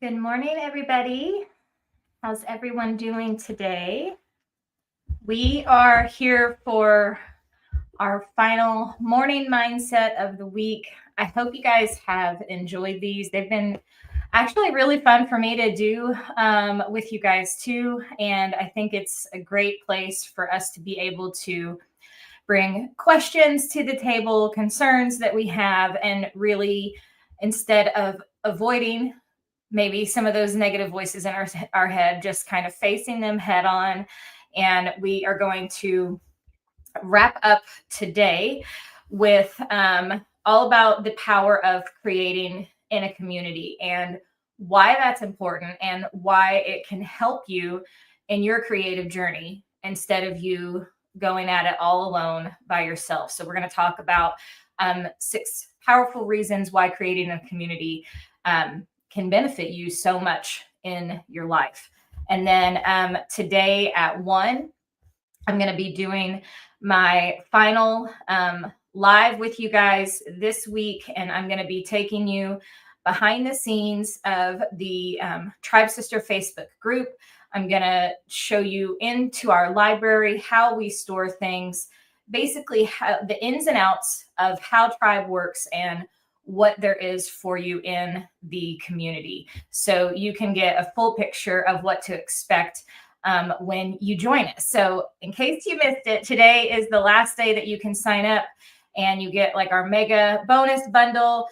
Good morning, everybody. How's everyone doing today? We are here for our final morning mindset of the week. I hope you guys have enjoyed these. They've been actually really fun for me to do with you guys too. And I think it's a great place for us to be able to bring questions to the table, concerns that we have, and really, instead of avoiding maybe some of those negative voices in our head, just kind of facing them head on. And we are going to wrap up today with all about the power of creating in a community and why that's important and why it can help you in your creative journey instead of you going at it all alone by yourself. So we're going to talk about 6 powerful reasons why creating a community can benefit you so much in your life. And then today at 1, I'm going to be doing my final live with you guys this week. And I'm going to be taking you behind the scenes of the Tribe Sister Facebook group. I'm going to show you into our library how we store things, basically how, the ins and outs of how Tribe works and what there is for you in the community. So you can get a full picture of what to expect when you join us. So in case you missed it, today is the last day that you can sign up and you get like our mega bonus bundle.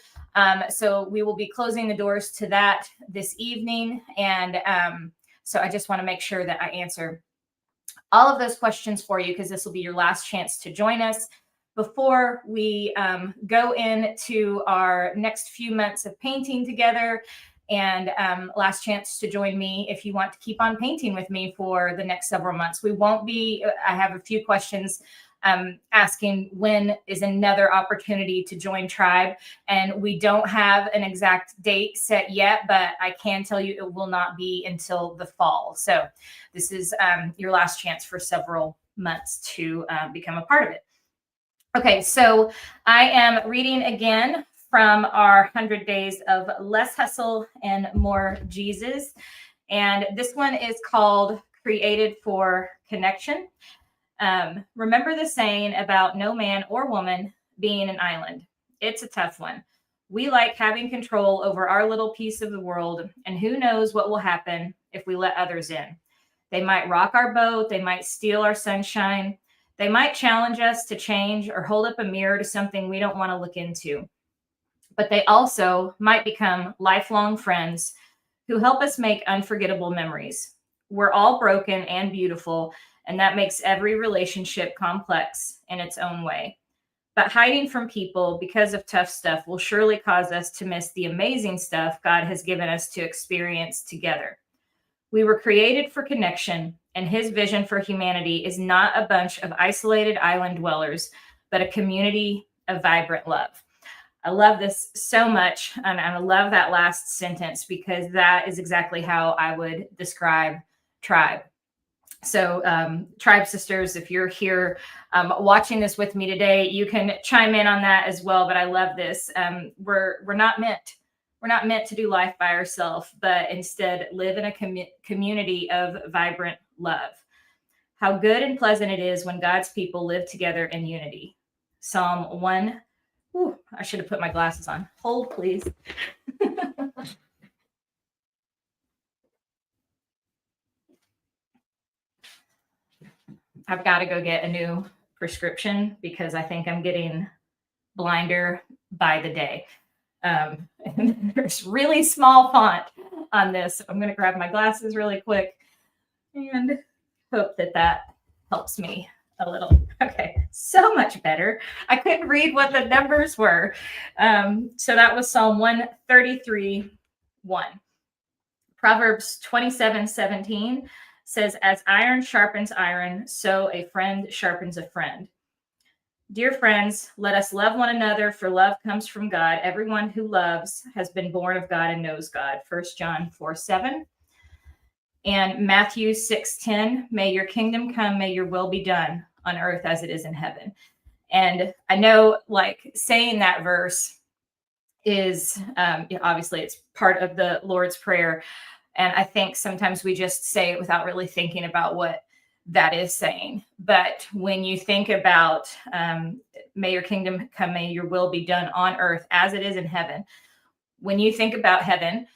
So we will be closing the doors to that this evening. And so I just want to make sure that I answer all of those questions for you because this will be your last chance to join us before we go into our next few months of painting together. And last chance to join me if you want to keep on painting with me for the next several months. We won't be, I have a few questions asking when is another opportunity to join Tribe. And we don't have an exact date set yet, but I can tell you it will not be until the fall. So this is your last chance for several months to become a part of it. Okay, so I am reading again from our 100 Days of Less Hustle and More Jesus. And this one is called Created for Connection. Remember the saying about no man or woman being an island. It's a tough one. We like having control over our little piece of the world, and who knows what will happen if we let others in. They might rock our boat. They might steal our sunshine. They might challenge us to change or hold up a mirror to something we don't want to look into. But they also might become lifelong friends who help us make unforgettable memories. We're all broken and beautiful, and that makes every relationship complex in its own way. But hiding from people because of tough stuff will surely cause us to miss the amazing stuff God has given us to experience together. We were created for connection, and his vision for humanity is not a bunch of isolated island dwellers, but a community of vibrant love. I love this so much, and I love that last sentence because that is exactly how I would describe Tribe. So Tribe Sisters, if you're here watching this with me today, you can chime in on that as well. But I love this. We're not meant to do life by ourselves, but instead live in a community of vibrant love. How good and pleasant it is when God's people live together in unity. Psalm 1. Ooh, I should have put my glasses on. Hold, please. I've got to go get a new prescription because I think I'm getting blinder by the day. There's really small font on this. I'm going to grab my glasses really quick and hope that helps me a little. Okay, so much better. I couldn't read what the numbers were. So that was Psalm 133:1. Proverbs 27:17 says, as iron sharpens iron, so a friend sharpens a friend. Dear friends, let us love one another, for love comes from God. Everyone who loves has been born of God and knows God. 1 John 4:7. And Matthew 6:10, may your kingdom come, may your will be done on earth as it is in heaven. And I know, like, saying that verse is obviously it's part of the Lord's Prayer. And I think sometimes we just say it without really thinking about what that is saying. But when you think about may your kingdom come, may your will be done on earth as it is in heaven. When you think about heaven,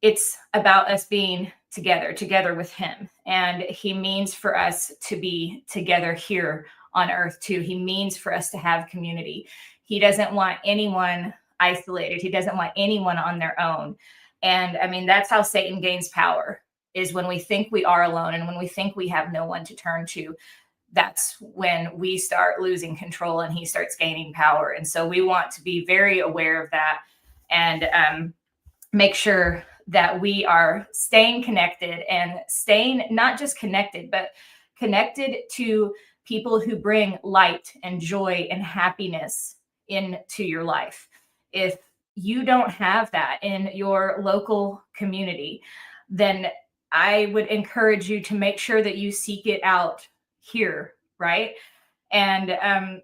it's about us being together with him. And he means for us to be together here on earth too. He means for us to have community. He doesn't want anyone isolated. He doesn't want anyone on their own. And I mean, that's how Satan gains power, is when we think we are alone and when we think we have no one to turn to. That's when we start losing control and he starts gaining power. And so we want to be very aware of that and make sure that we are staying connected and staying not just connected, but connected to people who bring light and joy and happiness into your life. If you don't have that in your local community, then I would encourage you to make sure that you seek it out here, right? And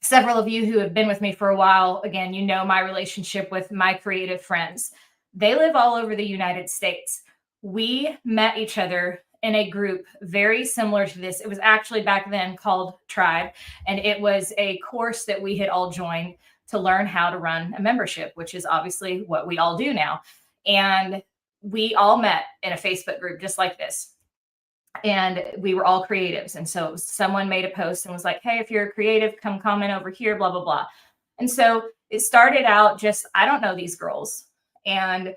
several of you who have been with me for a while, again, you know my relationship with my creative friends. They live all over the United States. We met each other in a group very similar to this. It was actually back then called Tribe, and it was a course that we had all joined to learn how to run a membership, which is obviously what we all do now. And we all met in a Facebook group just like this. And we were all creatives. And so someone made a post and was like, hey, if you're a creative, come comment over here, blah, blah, blah. And so it started out just, I don't know these girls. And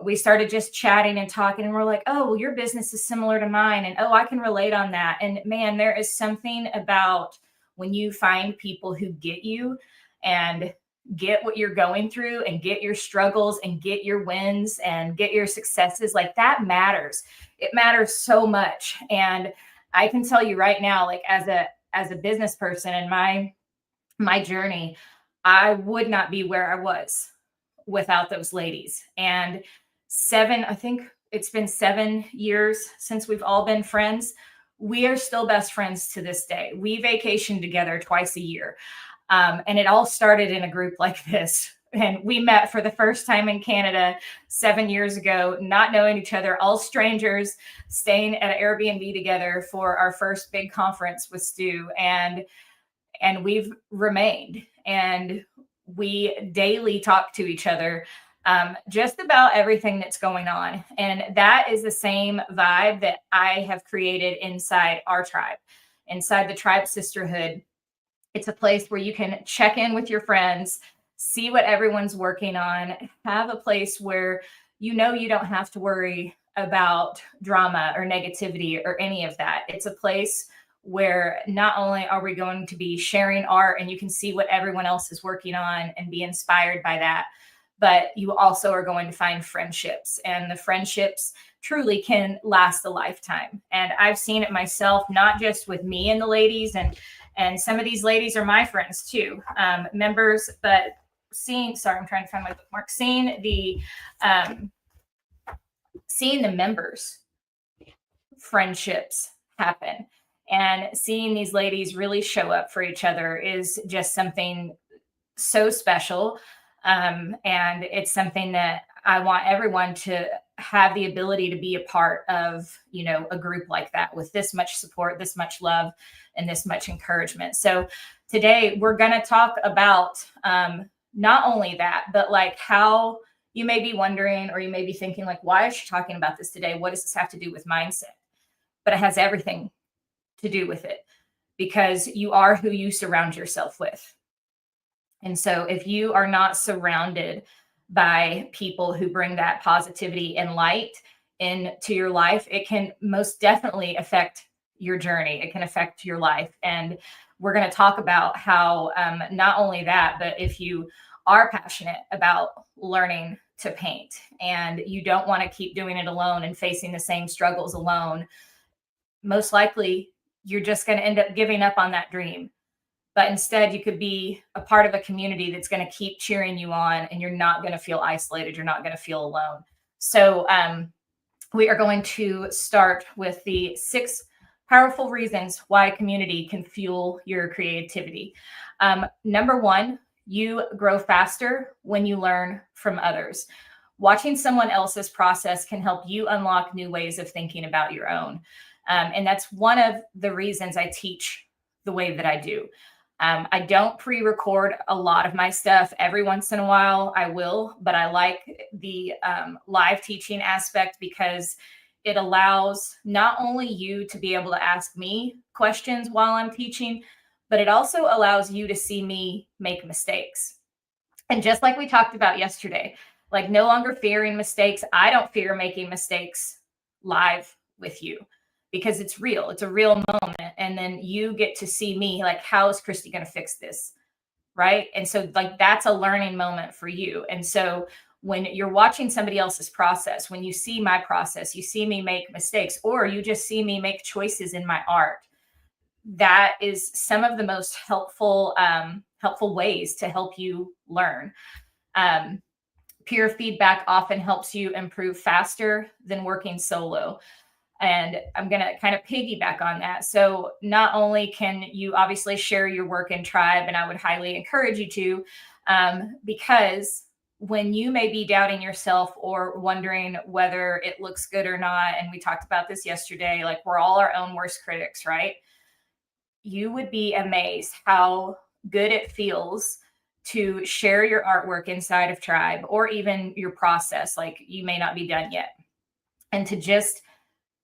we started just chatting and talking, and we're like, oh, well, your business is similar to mine. And oh, I can relate on that. And man, there is something about when you find people who get you and get what you're going through and get your struggles and get your wins and get your successes, like that matters. It matters so much. And I can tell you right now, like as a business person in my journey, I would not be where I was without those ladies. And I think it's been 7 years since we've all been friends. We are still best friends to this day. We vacation together twice a year. And it all started in a group like this. And we met for the first time in Canada 7 years ago, not knowing each other, all strangers, staying at an Airbnb together for our first big conference with Stu. And we've remained, and we daily talk to each other just about everything that's going on. And that is the same vibe that I have created inside our tribe, inside the Tribe Sisterhood. It's a place where you can check in with your friends, see what everyone's working on, have a place where you know you don't have to worry about drama or negativity or any of that. It's a place where not only are we going to be sharing art and you can see what everyone else is working on and be inspired by that, but you also are going to find friendships, and the friendships truly can last a lifetime. And I've seen it myself, not just with me and the ladies, and some of these ladies are my friends too, members, but I'm trying to find my bookmark, seeing the members friendships happen and seeing these ladies really show up for each other is just something so special. And it's something that I want everyone to have the ability to be a part of, a group like that with this much support, this much love, and this much encouragement. So today we're going to talk about not only that, but like how you may be wondering, or you may be thinking like, why is she talking about this today? What does this have to do with mindset? But it has everything to do with it, because you are who you surround yourself with. And so if you are not surrounded by people who bring that positivity and light into your life, it can most definitely affect your journey. It can affect your life. And we're going to talk about how not only that, but if you are passionate about learning to paint and you don't want to keep doing it alone and facing the same struggles alone, most likely you're just going to end up giving up on that dream. But instead, you could be a part of a community that's going to keep cheering you on, and you're not going to feel isolated. You're not going to feel alone. So we are going to start with the 6 powerful reasons why community can fuel your creativity. Number 1, You grow faster when you learn from others. Watching someone else's process can help you unlock new ways of thinking about your own. And that's one of the reasons I teach the way that I do. I don't pre-record a lot of my stuff. Every once in a while I will, but I like the live teaching aspect because it allows not only you to be able to ask me questions while I'm teaching, but it also allows you to see me make mistakes. And just like we talked about yesterday, like no longer fearing mistakes, I don't fear making mistakes live with you because it's real. It's a real moment. And then you get to see me like, how is Christy going to fix this? Right. And so like that's a learning moment for you. And so when you're watching somebody else's process, when you see my process, you see me make mistakes, or you just see me make choices in my art, that is some of the most helpful ways to help you learn. Peer feedback often helps you improve faster than working solo. And I'm going to kind of piggyback on that. So not only can you obviously share your work in tribe, and I would highly encourage you to, because when you may be doubting yourself or wondering whether it looks good or not, and we talked about this yesterday, like we're all our own worst critics, right? You would be amazed how good it feels to share your artwork inside of tribe, or even your process. Like you may not be done yet. And to just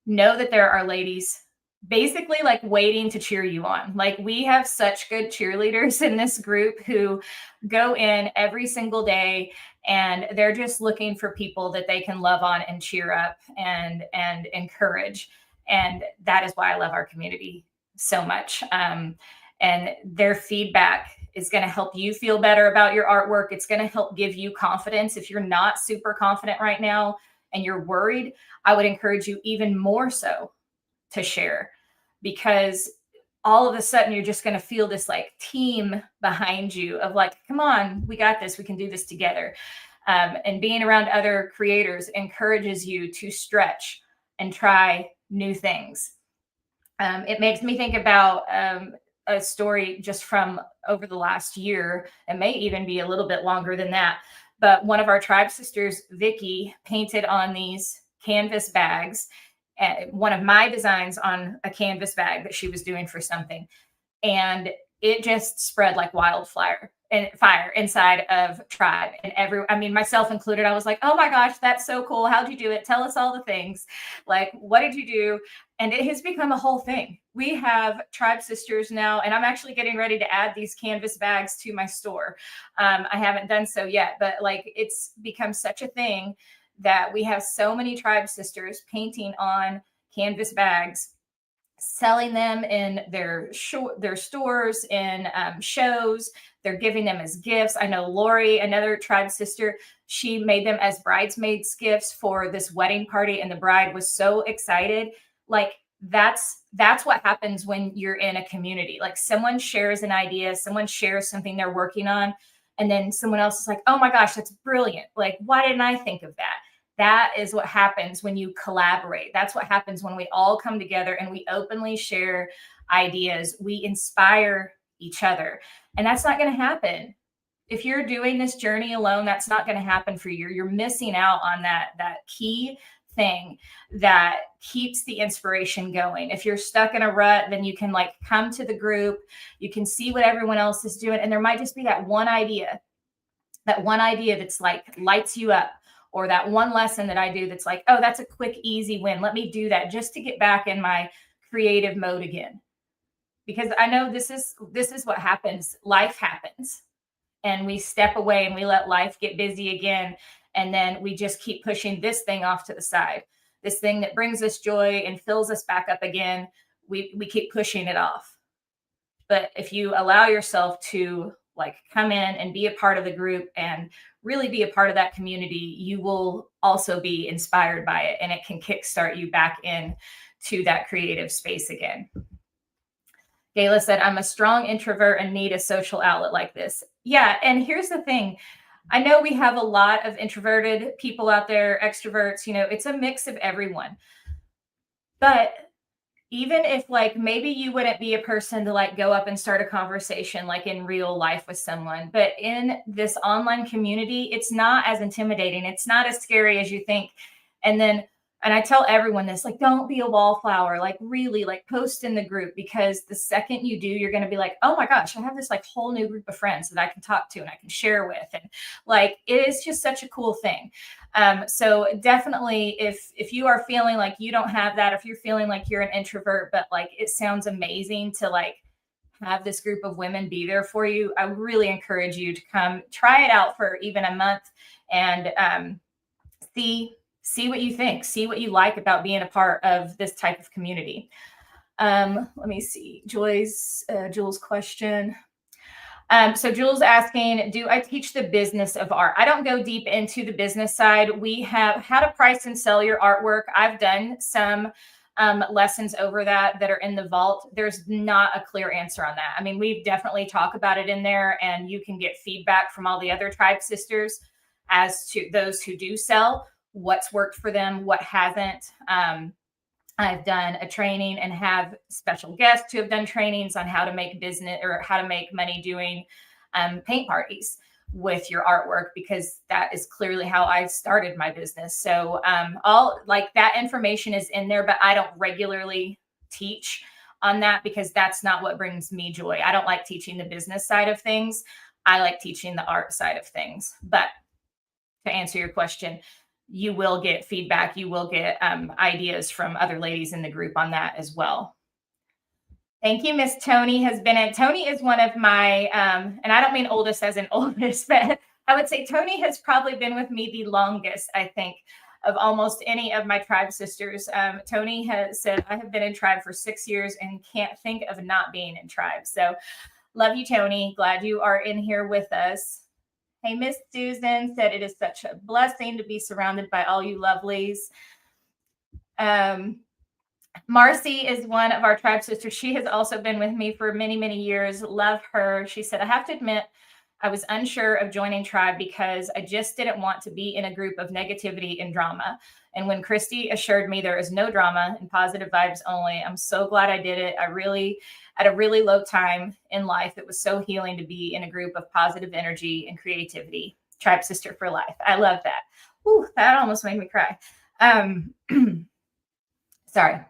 know that there are ladies basically like waiting to cheer you on. Like we have such good cheerleaders in this group who go in every single day and they're just looking for people that they can love on and cheer up and encourage. And that is why I love our community so much. And their feedback is going to help you feel better about your artwork. It's going to help give you confidence. If you're not super confident right now and you're worried, I would encourage you even more so to share, because all of a sudden you're just going to feel this like team behind you of like, come on, we got this. We can do this together. And being around other creators encourages you to stretch and try new things. It makes me think about a story just from over the last year. It may even be a little bit longer than that. But one of our tribe sisters, Vicky, painted on these canvas bags, one of my designs on a canvas bag that she was doing for something. And it just spread like wildfire and fire inside of tribe. And myself included, I was like, oh my gosh, that's so cool. How'd you do it? Tell us all the things. Like, what did you do? And it has become a whole thing. We have tribe sisters now, and I'm actually getting ready to add these canvas bags to my store. I haven't done so yet, but like it's become such a thing that we have so many tribe sisters painting on canvas bags, selling them in their stores, in shows. They're giving them as gifts. I know Lori, another tribe sister, she made them as bridesmaids gifts for this wedding party, and the bride was so excited. Like that's what happens when you're in a community. Like someone shares an idea, someone shares something they're working on, and then someone else is like, oh my gosh, that's brilliant. Like, why didn't I think of that? That is what happens when you collaborate. That's what happens when we all come together and we openly share ideas. We inspire each other. And that's not going to happen. If you're doing this journey alone, that's not going to happen for you. You're missing out on that key thing that keeps the inspiration going. If you're stuck in a rut, then you can like come to the group, you can see what everyone else is doing. And there might just be that one idea that's like lights you up, or that one lesson that I do that's like, oh, that's a quick, easy win. Let me do that just to get back in my creative mode again. Because I know this is what happens. Life happens. And we step away and we let life get busy again. And then we just keep pushing this thing off to the side. This thing that brings us joy and fills us back up again, we keep pushing it off. But if you allow yourself to like come in and be a part of the group and really be a part of that community, you will also be inspired by it, and it can kickstart you back in to that creative space again. Gayla said, I'm a strong introvert and need a social outlet like this. Yeah. And here's the thing. I know we have a lot of introverted people out there, extroverts, it's a mix of everyone. But even if like maybe you wouldn't be a person to like go up and start a conversation like in real life with someone, but in this online community, it's not as intimidating. It's not as scary as you think. And then, and I tell everyone this, like, don't be a wallflower, like really like post in the group, because the second you do, you're going to be like, oh my gosh, I have this like whole new group of friends that I can talk to and I can share with. And like, it is just such a cool thing. So definitely if you are feeling like you don't have that, if you're feeling like you're an introvert, but like it sounds amazing to like have this group of women be there for you, I really encourage you to come try it out for even a month and see what you think, see what you like about being a part of this type of community. Let me see Jules' question. So Jules asking, do I teach the business of art? I don't go deep into the business side. We have how to price and sell your artwork. I've done some lessons over that are in the vault. There's not a clear answer on that. I mean, we definitely talk about it in there, and you can get feedback from all the other tribe sisters as to those who do sell, what's worked for them, what hasn't. I've done a training and have special guests who have done trainings on how to make business or how to make money doing paint parties with your artwork, because that is clearly how I started my business. So all like that information is in there, but I don't regularly teach on that because that's not what brings me joy. I don't like teaching the business side of things. I like teaching the art side of things. But to answer your question, you will get feedback. You will get ideas from other ladies in the group on that as well. Thank you, Miss Tony has been in. Tony is one of my, and I don't mean oldest as in oldest, but I would say Tony has probably been with me the longest, I think, of almost any of my tribe sisters. Tony has said, I have been in tribe for 6 years and can't think of not being in tribe. So love you, Tony. Glad you are in here with us. Hey, Miss Susan said it is such a blessing to be surrounded by all you lovelies. Marcy is one of our tribe sisters. She has also been with me for many, many years. Love her. She said, I have to admit, I was unsure of joining tribe because I just didn't want to be in a group of negativity and drama. And when Christy assured me there is no drama and positive vibes only, I'm so glad I did it. At a really low time in life, it was so healing to be in a group of positive energy and creativity. Tribe sister for life. I love that. Ooh, that almost made me cry. Sorry.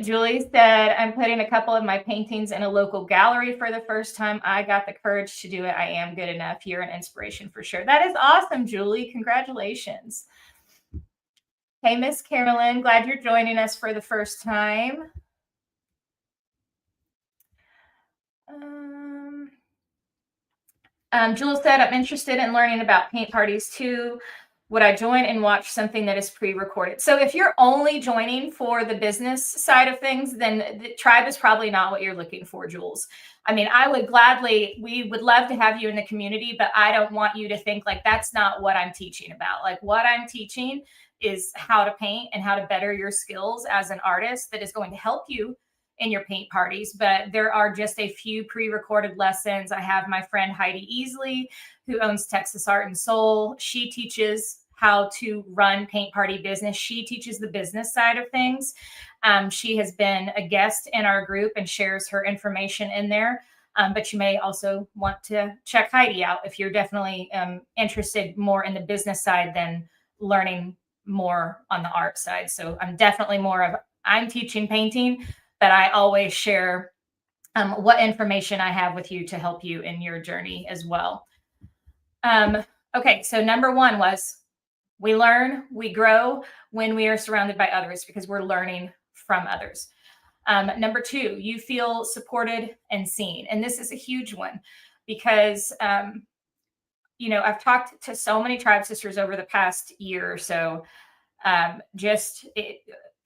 Julie said, I'm putting a couple of my paintings in a local gallery for the first time. I got the courage to do it. I am good enough. You're an inspiration for sure. That is awesome, Julie. Congratulations. Hey, Miss Carolyn, glad you're joining us for the first time. Jules said, I'm interested in learning about paint parties too. Would I join and watch something that is pre-recorded? So if you're only joining for the business side of things, then the tribe is probably not what you're looking for, Jules. I mean, we would love to have you in the community, but I don't want you to think like that's not what I'm teaching about. Like what I'm teaching is how to paint and how to better your skills as an artist that is going to help you in your paint parties. But there are just a few pre-recorded lessons. I have my friend Heidi Easley, who owns Texas Art and Soul. She teaches how to run paint party business. She teaches the business side of things. She has been a guest in our group and shares her information in there. But you may also want to check Heidi out if you're definitely interested more in the business side than learning more on the art side. So I'm teaching painting, but I always share what information I have with you to help you in your journey as well. Okay, so number one was we learn, we grow when we are surrounded by others because we're learning from others. Number two, you feel supported and seen. And this is a huge one because, I've talked to so many tribe sisters over the past year or so.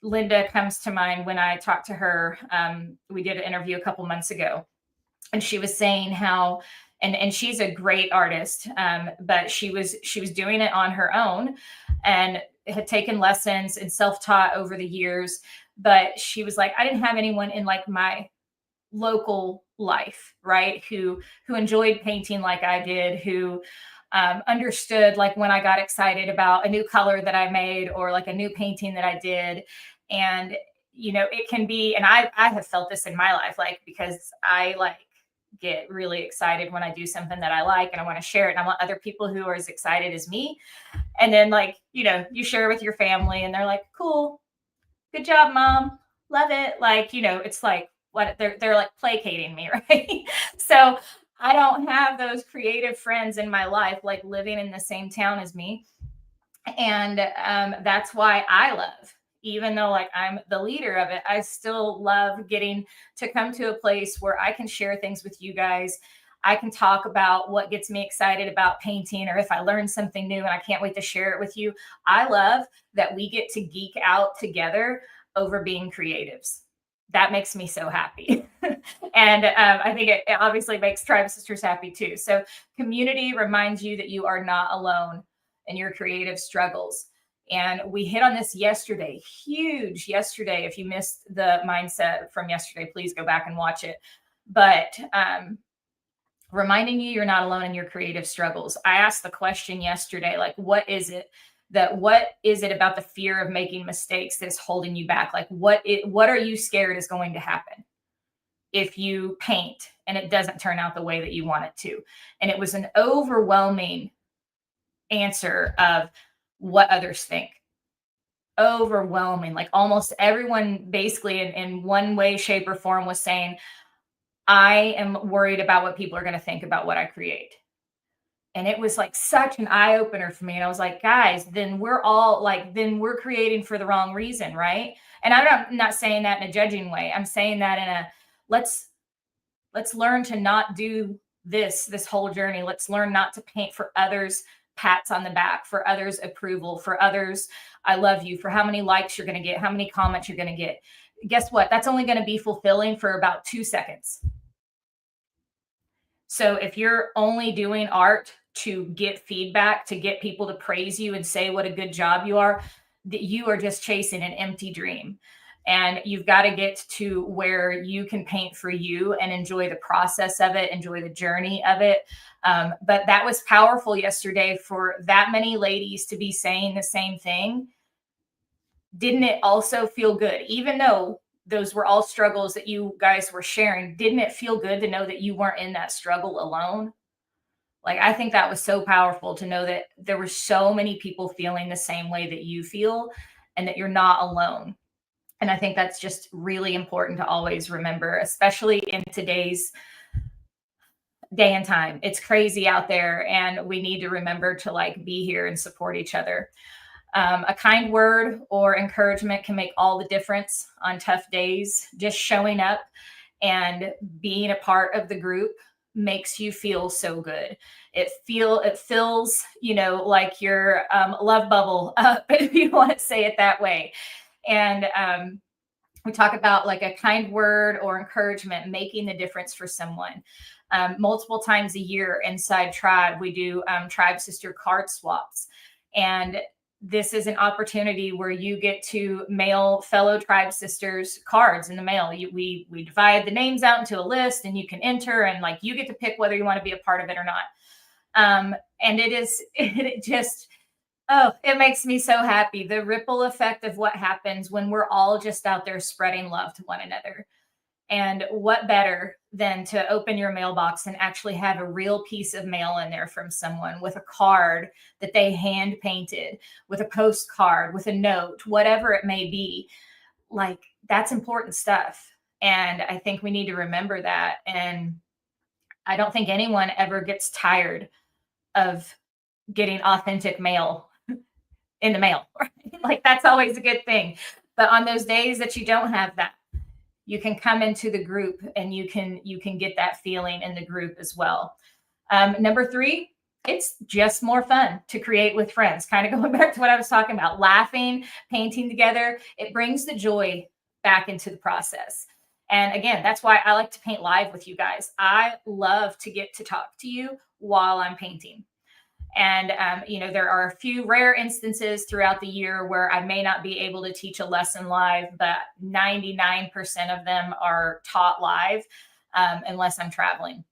Linda comes to mind when I talked to her. We did an interview a couple months ago, and she was saying how, and she's a great artist, but she was doing it on her own and had taken lessons and self-taught over the years. But she was like, I didn't have anyone in like my local life, right? Who enjoyed painting like I did, who understood like when I got excited about a new color that I made or like a new painting that I did. And, it can be, and I have felt this in my life, like, because I like get really excited when I do something that I like and I want to share it. And I want other people who are as excited as me. And then, like, you share with your family and they're like, cool, good job, mom. Love it. Like, it's like what they're like placating me, right? So I don't have those creative friends in my life, like living in the same town as me. And that's why I love, even though like I'm the leader of it, I still love getting to come to a place where I can share things with you guys. I can talk about what gets me excited about painting, or if I learn something new and I can't wait to share it with you. I love that we get to geek out together over being creatives. That makes me so happy. And I think it obviously makes Tribe Sisters happy too. So community reminds you that you are not alone in your creative struggles. And we hit on this yesterday, huge yesterday. If you missed the mindset from yesterday, please go back and watch it. But reminding you're not alone in your creative struggles. I asked the question yesterday, like, what is it about the fear of making mistakes that's holding you back? Like, what are you scared is going to happen if you paint and it doesn't turn out the way that you want it to? And it was an overwhelming answer of what others think. Overwhelming. Like almost everyone basically in one way, shape, or form was saying, I am worried about what people are going to think about what I create. And it was like such an eye opener for me. And I was like, guys, then we're creating for the wrong reason, right? And I'm not saying that in a judging way. I'm saying that in a let's learn to not do this whole journey. Let's learn not to paint for others' pats on the back, for others' approval, for others, I love you, for how many likes you're going to get, how many comments you're going to get. Guess what? That's only going to be fulfilling for about 2 seconds. So if you're only doing art to get feedback, to get people to praise you and say what a good job you are, that you are just chasing an empty dream. And you've got to get to where you can paint for you and enjoy the process of it, enjoy the journey of it. But that was powerful yesterday for that many ladies to be saying the same thing. Didn't it also feel good? Even though those were all struggles that you guys were sharing, didn't it feel good to know that you weren't in that struggle alone? Like, I think that was so powerful to know that there were so many people feeling the same way that you feel and that you're not alone. And I think that's just really important to always remember, especially in today's day and time. It's crazy out there, and we need to remember to like be here and support each other. A kind word or encouragement can make all the difference on tough days. Just showing up and being a part of the group makes you feel so good. It fills, like your love bubble up, if you want to say it that way. And we talk about like a kind word or encouragement making the difference for someone. Multiple times a year inside Tribe, we do Tribe Sister card swaps. And this is an opportunity where you get to mail fellow Tribe Sisters cards in the mail. We divide the names out into a list, and you can enter, and like you get to pick whether you want to be a part of it or not. And it makes me so happy. The ripple effect of what happens when we're all just out there spreading love to one another. And what better than to open your mailbox and actually have a real piece of mail in there from someone with a card that they hand painted, with a postcard, with a note, whatever it may be. Like, that's important stuff. And I think we need to remember that. And I don't think anyone ever gets tired of getting authentic mail in the mail. Right? Like, that's always a good thing. But on those days that you don't have that, you can come into the group and you can get that feeling in the group as well. Number 3, it's just more fun to create with friends. Kind of going back to what I was talking about, laughing, painting together. It brings the joy back into the process. And again, that's why I like to paint live with you guys. I love to get to talk to you while I'm painting. And, there are a few rare instances throughout the year where I may not be able to teach a lesson live, but 99% of them are taught live, unless I'm traveling.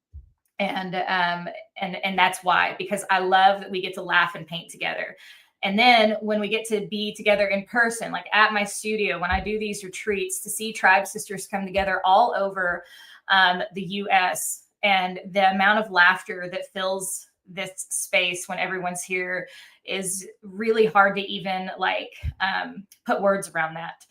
And that's why, because I love that we get to laugh and paint together. And then when we get to be together in person, like at my studio, when I do these retreats, to see tribe sisters come together all over the US, and the amount of laughter that fills this space when everyone's here is really hard to even put words around that.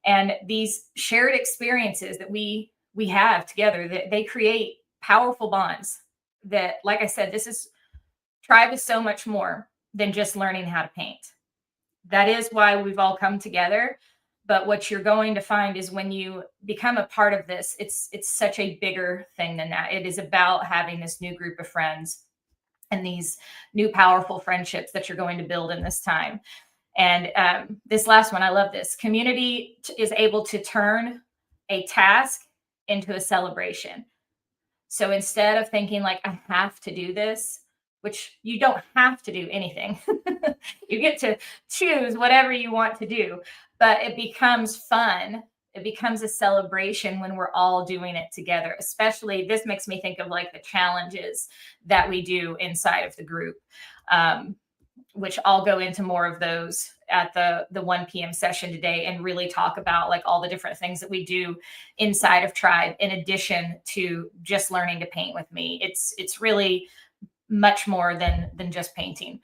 And these shared experiences that we have together, that they create powerful bonds. That, like I said, this is tribe is so much more than just learning how to paint. That is why we've all come together. But what you're going to find is when you become a part of this, it's such a bigger thing than that. It is about having this new group of friends and these new powerful friendships that you're going to build in this time. And this last one, I love this. Community is able to turn a task into a celebration. So instead of thinking like, I have to do this, which you don't have to do anything, you get to choose whatever you want to do, but it becomes fun. It becomes a celebration when we're all doing it together. Especially, this makes me think of like the challenges that we do inside of the group. Which I'll go into more of those at the 1 p.m. session today, and really talk about like all the different things that we do inside of Tribe in addition to just learning to paint with me. It's really much more than just painting.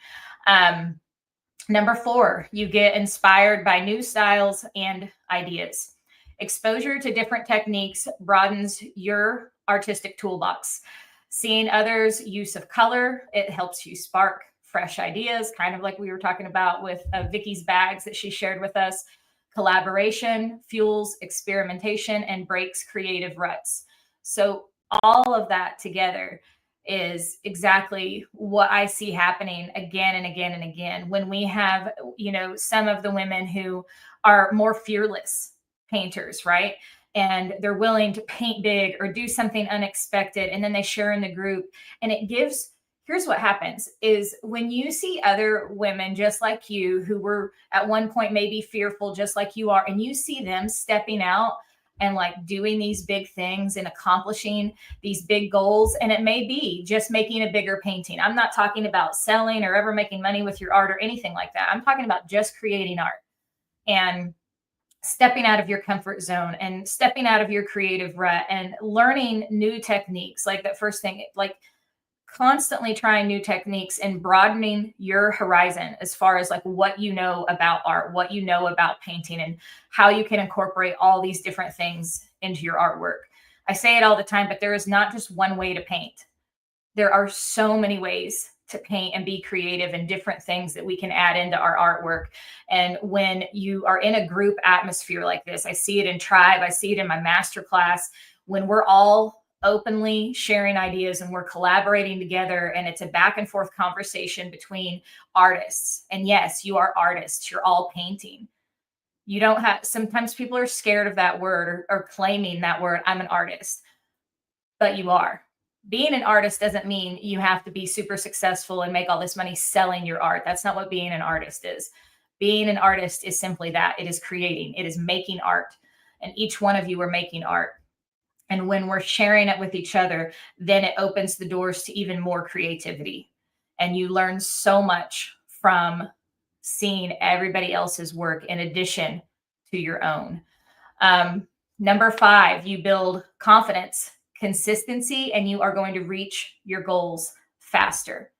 Number 4, you get inspired by new styles and ideas. Exposure to different techniques broadens your artistic toolbox. Seeing others' use of color, it helps you spark fresh ideas, kind of like we were talking about with Vicky's bags that she shared with us. Collaboration fuels experimentation and breaks creative ruts. So all of that together is exactly what I see happening again and again and again when we have, some of the women who are more fearless painters, right? And they're willing to paint big or do something unexpected, and then they share in the group, and it gives. Here's what happens is when you see other women just like you, who were at one point maybe fearful just like you are, and you see them stepping out and like doing these big things and accomplishing these big goals. And it may be just making a bigger painting. I'm not talking about selling or ever making money with your art or anything like that. I'm talking about just creating art and stepping out of your comfort zone and stepping out of your creative rut and learning new techniques. Like that first thing, like constantly trying new techniques and broadening your horizon as far as like what you know about art, what you know about painting, and how you can incorporate all these different things into your artwork. I say it all the time, but there is not just one way to paint. There are so many ways to paint and be creative, and different things that we can add into our artwork. And when you are in a group atmosphere like this, I see it in Tribe, I see it in my masterclass, when we're all openly sharing ideas and we're collaborating together, and it's a back and forth conversation between artists. And yes, you are artists, you're all painting. You don't have, sometimes people are scared of that word, or claiming that word, I'm an artist, but you are. Being an artist doesn't mean you have to be super successful and make all this money selling your art. That's not what being an artist is. Being an artist is simply that. It is creating, it is making art, and each one of you are making art. And when we're sharing it with each other, then it opens the doors to even more creativity. And you learn so much from seeing everybody else's work in addition to your own. Number 5, you build confidence, consistency, and you are going to reach your goals faster.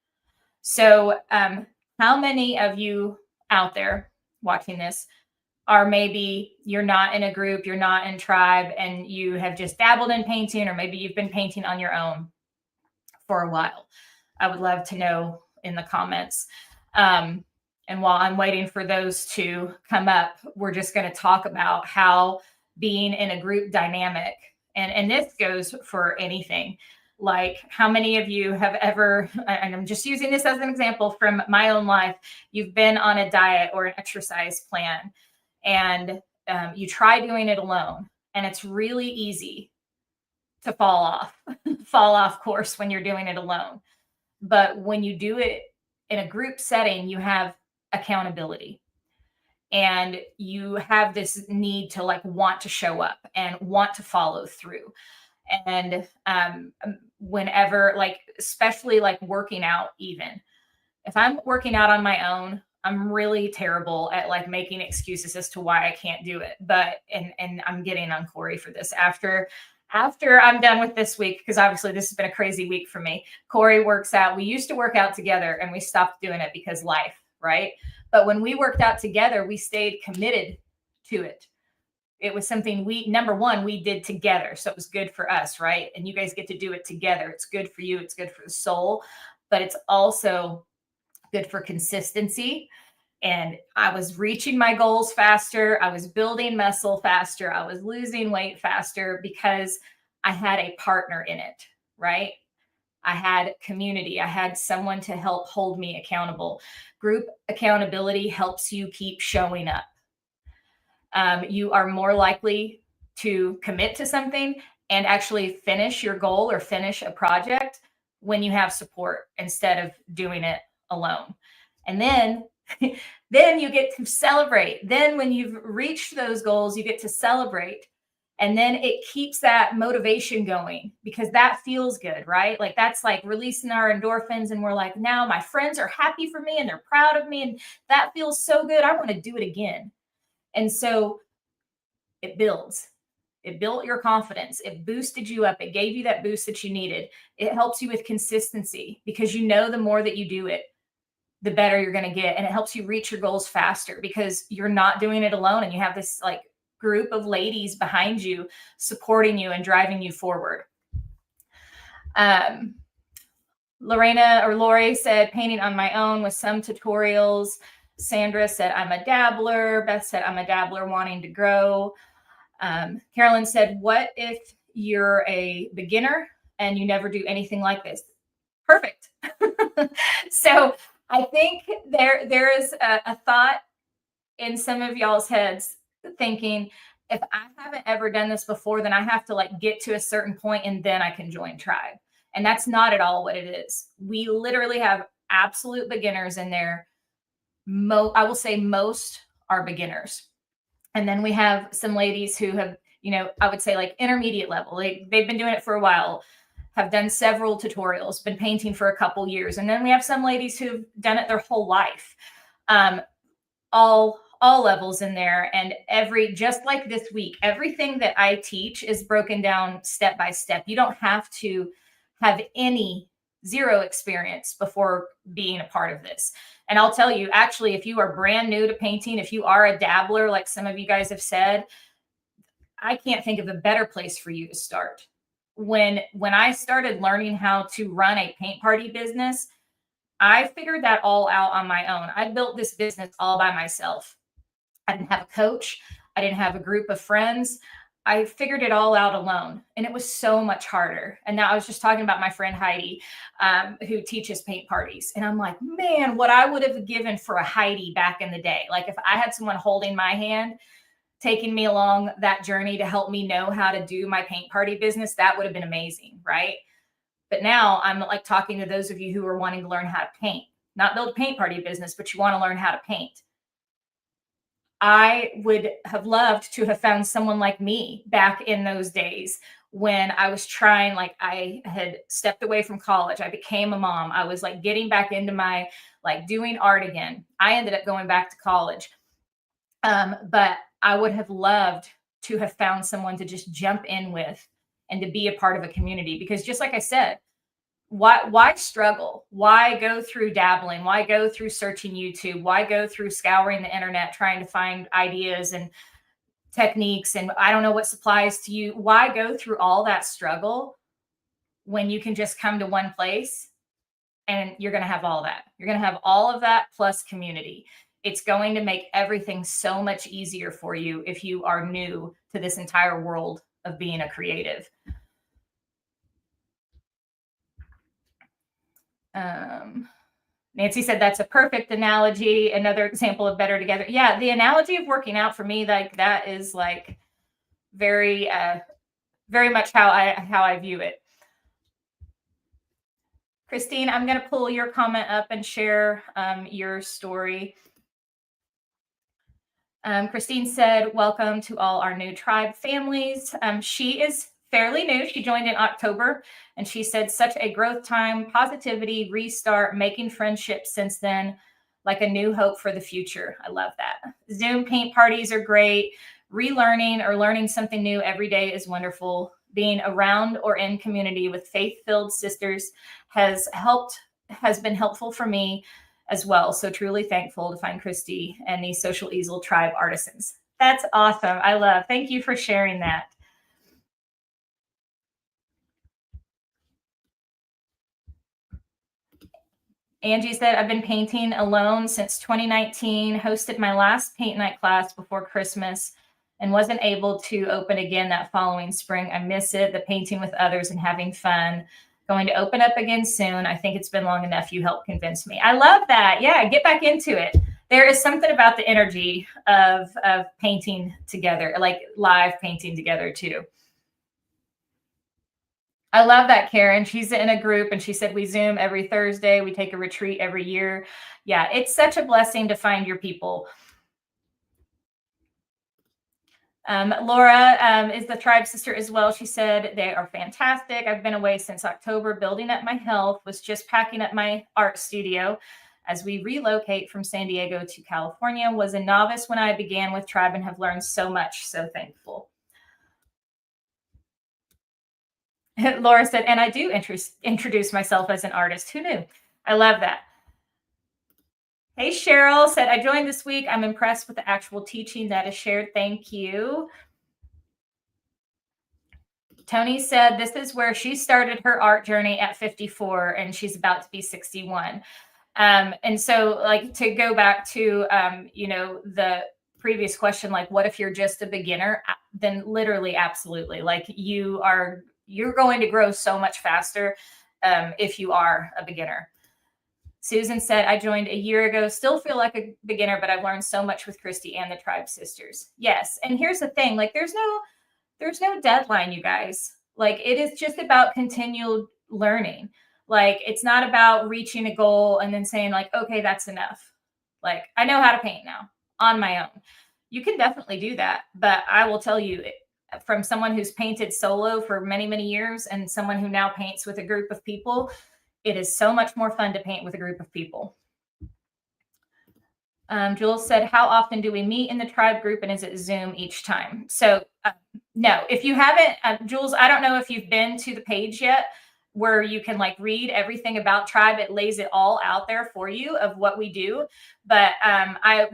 So how many of you out there watching this are maybe you're not in a group, you're not in Tribe, and you have just dabbled in painting, or maybe you've been painting on your own for a while? I would love to know in the comments. And while I'm waiting for those to come up, we're just going to talk about how being in a group dynamic, and this goes for anything. Like, how many of you have ever, and I'm just using this as an example from my own life, you've been on a diet or an exercise plan, and you try doing it alone, and it's really easy to fall off course when you're doing it alone. But when you do it in a group setting, you have accountability, and you have this need to like want to show up and want to follow through. And whenever, like, especially like working out, even if I'm working out on my own, I'm really terrible at like making excuses as to why I can't do it. But and I'm getting on Corey for this after I'm done with this week, because obviously this has been a crazy week for me. Corey works out. We used to work out together and we stopped doing it because life, right? But when we worked out together, we stayed committed to it. It was something number one, we did together. So it was good for us, right? And you guys get to do it together. It's good for you. It's good for the soul, but it's also good for consistency. And I was reaching my goals faster. I was building muscle faster. I was losing weight faster because I had a partner in it, right? I had community. I had someone to help hold me accountable. Group accountability helps you keep showing up. You are more likely to commit to something and actually finish your goal or finish a project when you have support instead of doing it alone. And then then you get to celebrate. Then when you've reached those goals, you get to celebrate. And then it keeps that motivation going because that feels good, right? Like that's like releasing our endorphins. And we're like, now my friends are happy for me and they're proud of me. And that feels so good. I want to do it again. And so it builds. It built your confidence. It boosted you up. It gave you that boost that you needed. It helps you with consistency because you know the more that you do it, the better you're going to get. And it helps you reach your goals faster because you're not doing it alone. And you have this like group of ladies behind you supporting you and driving you forward. Lorena or Lori said painting on my own with some tutorials. Sandra said, I'm a dabbler. Beth said, I'm a dabbler wanting to grow. Carolyn said, what if you're a beginner and you never do anything like this? Perfect. So I think there is a thought in some of y'all's heads thinking, if I haven't ever done this before, then I have to like get to a certain point and then I can join tribe. And that's not at all what it is. We literally have absolute beginners in there. I will say most are beginners. And then we have some ladies who have, I would say like intermediate level. They've been doing it for a while, have done several tutorials, been painting for a couple years. And then we have some ladies who've done it their whole life. All levels in there. And just like this week, everything that I teach is broken down step by step. You don't have to have zero experience before being a part of this. And I'll tell you, actually, if you are brand new to painting, if you are a dabbler, like some of you guys have said, I can't think of a better place for you to start. When I started learning how to run a paint party business, I figured that all out on my own. I built this business all by myself. I didn't have a coach. I didn't have a group of friends. I figured it all out alone, and it was so much harder. And now I was just talking about my friend Heidi, who teaches paint parties. And I'm like, man, what I would have given for a Heidi back in the day. Like if I had someone holding my hand, taking me along that journey to help me know how to do my paint party business, that would have been amazing, right? But now I'm like talking to those of you who are wanting to learn how to paint, not build a paint party business, but you want to learn how to paint. I would have loved to have found someone like me back in those days when I was trying, like I had stepped away from college. I became a mom. I was like getting back into my like doing art again. I ended up going back to college. But I would have loved to have found someone to just jump in with and to be a part of a community, because just like I said, why struggle? Why go through dabbling? Why go through searching YouTube? Why go through scouring the internet, trying to find ideas and techniques? And I don't know what supplies to you. Why go through all that struggle when you can just come to one place and you're going to have all that? You're going to have all of that plus community. It's going to make everything so much easier for you if you are new to this entire world of being a creative. Nancy said that's a perfect analogy. Another example of better together. Yeah, the analogy of working out for me, like that is like very, very much how I view it. Christine, I'm going to pull your comment up and share your story. Christine said, welcome to all our new tribe families. She is fairly new. She joined in October, and she said, such a growth time, positivity, restart, making friendships since then. like a new hope for the future. I love that. Zoom paint parties are great. Relearning or learning something new every day is wonderful. Being around or in community with faith-filled sisters has been helpful for me as well. So truly thankful to find Christy and these Social Easel Tribe artisans. That's awesome. I love. Thank you for sharing that. Angie said, I've been painting alone since 2019, hosted my last paint night class before Christmas, and wasn't able to open again that following spring. I miss it, the painting with others and having fun. Going to open up again soon. I think it's been long enough. You helped convince me. I love that. Yeah, get back into it. There is something about the energy of painting together, like live painting together too. I love that, Karen. She's in a group and she said, we Zoom every Thursday. We take a retreat every year. Yeah, it's such a blessing to find your people. Laura is the tribe sister as well. She said, they are fantastic. I've been away since October, building up my health, was just packing up my art studio as we relocate from San Diego to California. Was a novice when I began with tribe and have learned so much. So thankful. Laura said, and I do introduce myself as an artist. Who knew? I love that. Hey, Cheryl said, I joined this week. I'm impressed with the actual teaching that is shared. Thank you. Tony said, this is where she started her art journey at 54 and she's about to be 61. And so like to go back to, the previous question, like, what if you're just a beginner? Then literally, absolutely. Like you're going to grow so much faster if you are a beginner. Susan said, I joined a year ago, still feel like a beginner, but I've learned so much with Christy and the Tribe Sisters. Yes. And here's the thing, like there's no deadline, you guys. Like it is just about continual learning. Like it's not about reaching a goal and then saying like, okay, that's enough. Like I know how to paint now on my own. You can definitely do that. But I will tell you, from someone who's painted solo for many, many years and someone who now paints with a group of people, it is so much more fun to paint with a group of people. Jules said, how often do we meet in the tribe group and is it Zoom each time? So no, if you haven't, Jules, I don't know if you've been to the page yet where you can like read everything about tribe. It lays it all out there for you of what we do. But I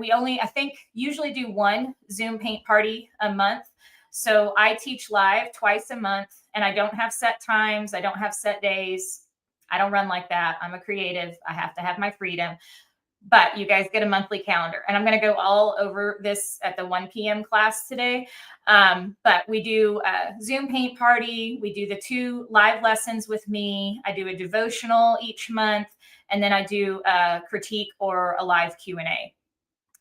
think usually do one Zoom paint party a month. So I teach live twice a month and I don't have set times. I don't have set days. I don't run like that. I'm a creative. I have to have my freedom. But you guys get a monthly calendar. And I'm going to go all over this at the 1 p.m. class today. But we do a Zoom paint party. We do the 2 live lessons with me. I do a devotional each month. And then I do a critique or a live Q&A.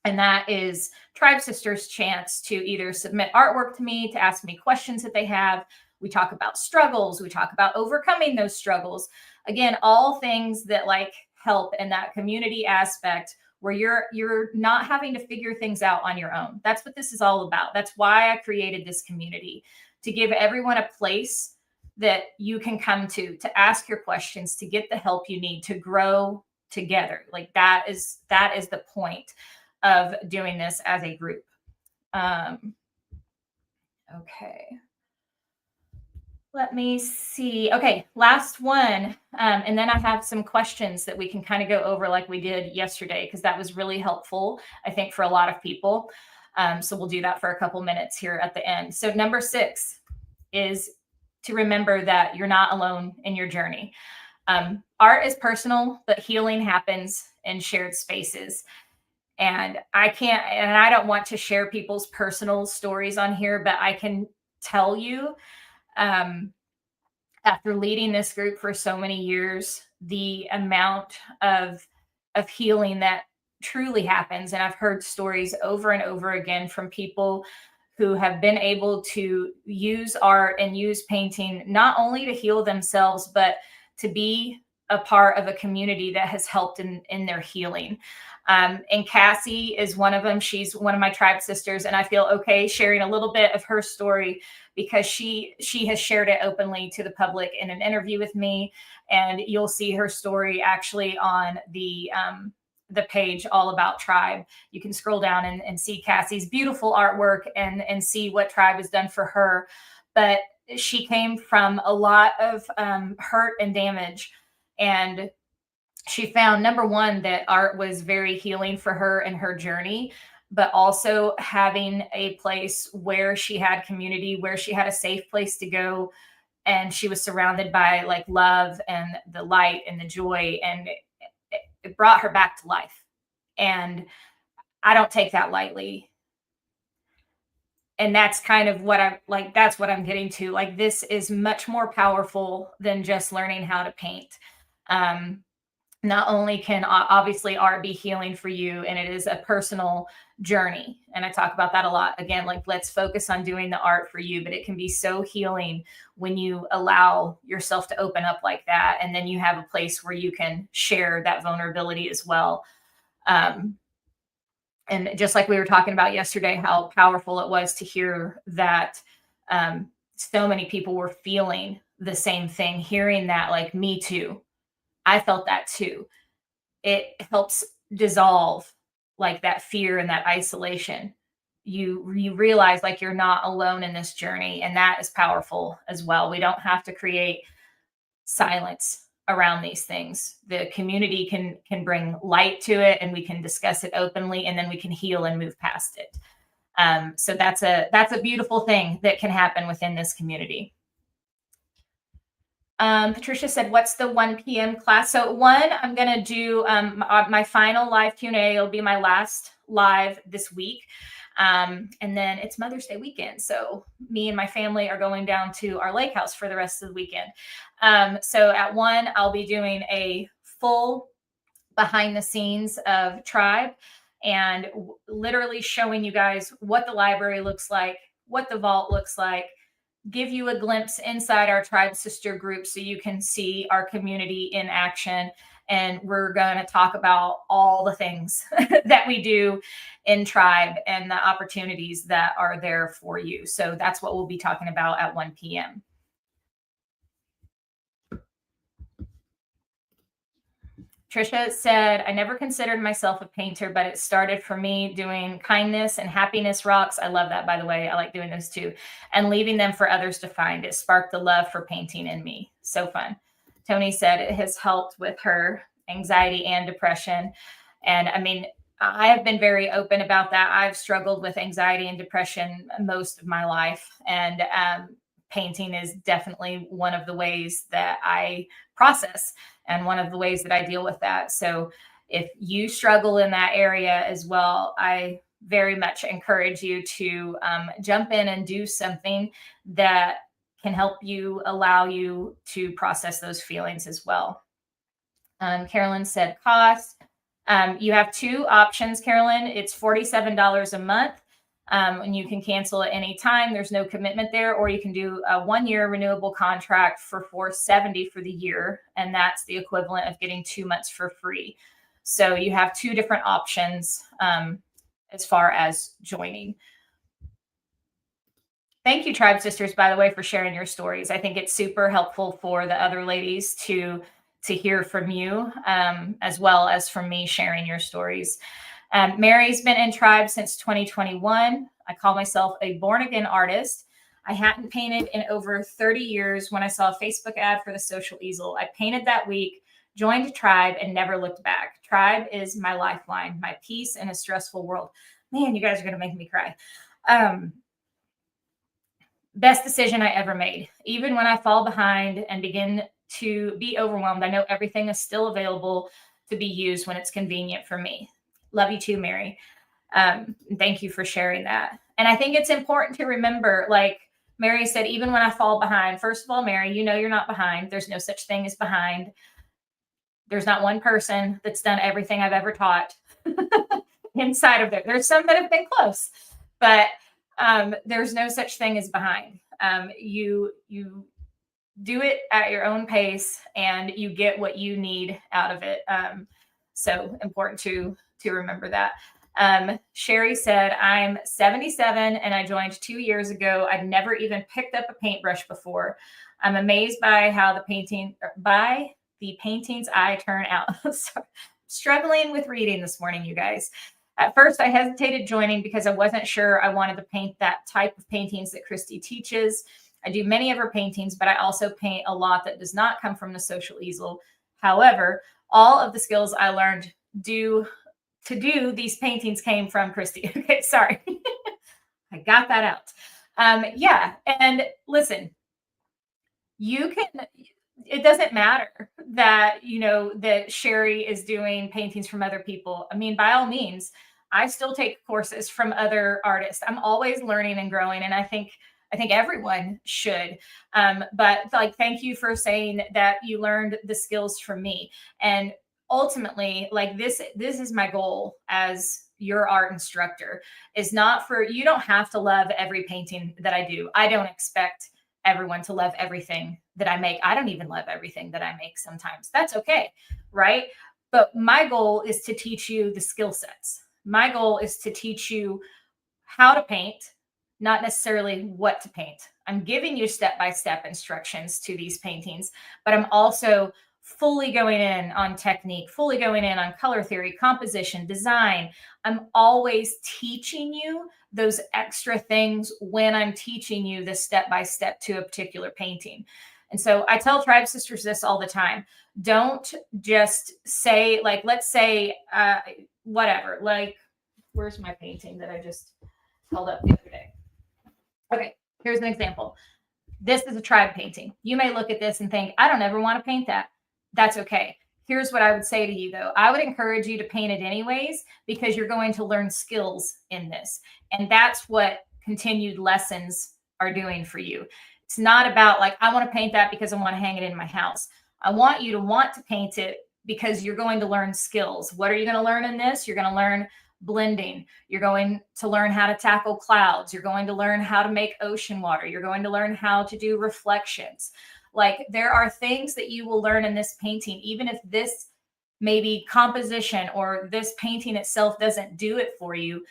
And that is Tribe Sisters' chance to either submit artwork to me, to ask me questions that they have. We talk about struggles. We talk about overcoming those struggles. Again, all things that like help in that community aspect where you're not having to figure things out on your own. That's what this is all about. That's why I created this community, to give everyone a place that you can come to ask your questions, to get the help you need, to grow together. Like that is the point of doing this as a group. Okay. Let me see. Okay, last one. And then I have some questions that we can kind of go over like we did yesterday, because that was really helpful, I think, for a lot of people. So we'll do that for a couple minutes here at the end. So number 6 is to remember that you're not alone in your journey. Art is personal, but healing happens in shared spaces. And I don't want to share people's personal stories on here, but I can tell you, after leading this group for so many years, the amount of healing that truly happens. And I've heard stories over and over again from people who have been able to use art and use painting, not only to heal themselves, but to be a part of a community that has helped in their healing. And Cassie is one of them. She's one of my tribe sisters, and I feel okay sharing a little bit of her story because she has shared it openly to the public in an interview with me. And you'll see her story actually on the the page all about Tribe. You can scroll down and see Cassie's beautiful artwork and see what Tribe has done for her. But she came from a lot of hurt and damage. And she found, number one, that art was very healing for her and her journey, but also having a place where she had community, where she had a safe place to go, and she was surrounded by like love and the light and the joy, and it brought her back to life. And I don't take that lightly. And that's kind of what I like, that's what I'm getting to. Like, this is much more powerful than just learning how to paint. Not only can obviously art be healing for you, and it is a personal journey, and I talk about that a lot. Again, like, let's focus on doing the art for you, but it can be so healing when you allow yourself to open up like that, and then you have a place where you can share that vulnerability as well. And just like we were talking about yesterday, how powerful it was to hear that so many people were feeling the same thing, hearing that, like, me too. I felt that too. It helps dissolve like that fear and that isolation. You realize like you're not alone in this journey, and that is powerful as well. We don't have to create silence around these things. The community can bring light to it, and we can discuss it openly, and then we can heal and move past it. So that's a beautiful thing that can happen within this community. Patricia said, what's the 1 p.m. class? So I'm going to do my final live Q&A. It'll be my last live this week. And then it's Mother's Day weekend. So me and my family are going down to our lake house for the rest of the weekend. So at 1, I'll be doing a full behind the scenes of Tribe, and literally showing you guys what the library looks like, what the vault looks like, give you a glimpse inside our Tribe sister group so you can see our community in action. And we're going to talk about all the things that we do in Tribe and the opportunities that are there for you. So that's what we'll be talking about at 1 p.m. Trisha said, I never considered myself a painter, but it started for me doing kindness and happiness rocks. I love that, by the way. I like doing those too. And leaving them for others to find. It sparked the love for painting in me. So fun. Tony said it has helped with her anxiety and depression. And I mean, I have been very open about that. I've struggled with anxiety and depression most of my life. And painting is definitely one of the ways that I process and one of the ways that I deal with that. So if you struggle in that area as well, I very much encourage you to jump in and do something that can help you, allow you to process those feelings as well. Carolyn said cost. You have 2 options, Carolyn. It's $47 a month. And you can cancel at any time. There's no commitment there, or you can do a 1-year renewable contract for $470 for the year. And that's the equivalent of getting 2 months for free. So you have 2 different options as far as joining. Thank you, Tribe Sisters, by the way, for sharing your stories. I think it's super helpful for the other ladies to hear from you, as well as from me sharing your stories. Mary's been in Tribe since 2021. I call myself a born-again artist. I hadn't painted in over 30 years when I saw a Facebook ad for the social easel. I painted that week, joined Tribe, and never looked back. Tribe is my lifeline, my peace in a stressful world. Man, you guys are going to make me cry. Best decision I ever made. Even when I fall behind and begin to be overwhelmed, I know everything is still available to be used when it's convenient for me. Love you too, Mary. Thank you for sharing that. And I think it's important to remember, like Mary said, even when I fall behind, first of all, Mary, you know you're not behind. There's no such thing as behind. There's not one person that's done everything I've ever taught inside of it. There's some that have been close, but there's no such thing as behind. You do it at your own pace, and you get what you need out of it. So important to remember that. Sherry said, I'm 77 and I joined 2 years ago. I'd never even picked up a paintbrush before. I'm amazed by how the paintings I turn out. struggling with reading this morning, you guys. At first, I hesitated joining because I wasn't sure I wanted to paint that type of paintings that Christy teaches. I do many of her paintings, but I also paint a lot that does not come from the social easel. However, all of the skills I learned to do these paintings came from Christy. Okay, sorry. I got that out. Yeah, and listen, you can, it doesn't matter that, that Sherry is doing paintings from other people. I mean, by all means, I still take courses from other artists. I'm always learning and growing, and I think everyone should. But like, thank you for saying that you learned the skills from me. And ultimately, like this is my goal as your art instructor, is not for, you don't have to love every painting that I do. I don't expect everyone to love everything that I make. I don't even love everything that I make sometimes. That's okay, right? But my goal is to teach you the skill sets. My goal is to teach you how to paint, not necessarily what to paint. I'm giving you step-by-step instructions to these paintings, but I'm also fully going in on technique, fully going in on color theory, composition, design. I'm always teaching you those extra things when I'm teaching you the step-by-step to a particular painting. And so I tell Tribe Sisters this all the time. Don't just say, like, let's say, whatever, like, where's my painting that I just held up the other day? Okay, here's an example. This is a tribe painting. You may look at this and think, I don't ever want to paint that. That's okay. Here's what I would say to you, though. I would encourage you to paint it anyways, because you're going to learn skills in this. And that's what continued lessons are doing for you. It's not about like, I want to paint that because I want to hang it in my house. I want you to want to paint it because you're going to learn skills. What are you going to learn in this? You're going to learn blending. You're going to learn how to tackle clouds. You're going to learn how to make ocean water. You're going to learn how to do reflections. Like, there are things that you will learn in this painting, even if this maybe composition or this painting itself doesn't do it for you.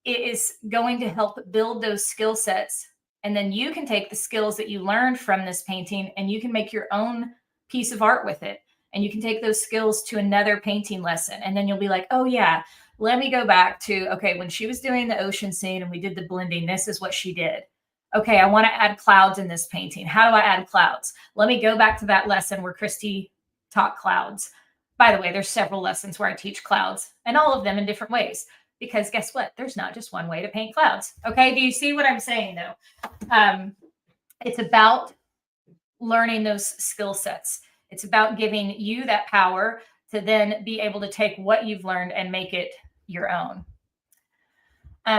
It is going to help build those skill sets. And then you can take the skills that you learned from this painting and you can make your own piece of art with it. And you can take those skills to another painting lesson. And then you'll be like, oh yeah, let me go back to, okay, when she was doing the ocean scene and we did the blending, this is what she did. Okay, I want to add clouds in this painting. How do I add clouds? Let me go back to that lesson where Christy taught clouds. By the way, there's several lessons where I teach clouds, and all of them in different ways. Because guess what? There's not just one way to paint clouds. Okay, do you see what I'm saying though? It's about learning those skill sets. It's about giving you that power to then be able to take what you've learned and make it your own.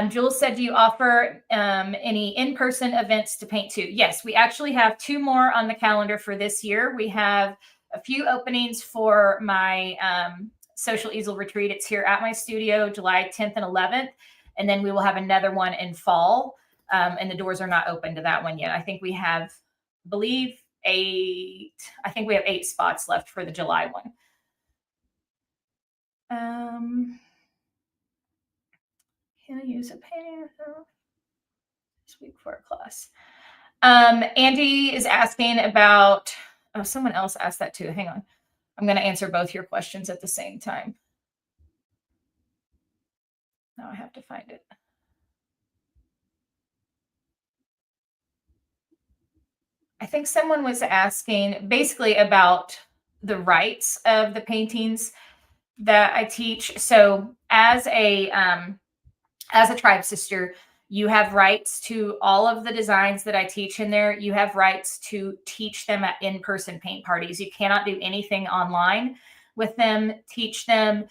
Jules said, do you offer any in-person events to paint too? Yes, we actually have 2 more on the calendar for this year. We have a few openings for my social easel retreat. It's here at my studio, July 10th and 11th. And then we will have another one in fall. And the doors are not open to that one yet. I think we have, I believe, 8 spots left for the July one. Can I use a pen this week for a class? Andy is asking about, oh, someone else asked that too. Hang on. I'm going to answer both your questions at the same time. Now I have to find it. I think someone was asking basically about the rights of the paintings that I teach. So as a tribe sister, you have rights to all of the designs that I teach in there. You have rights to teach them at in-person paint parties. You cannot do anything online with them, teach them,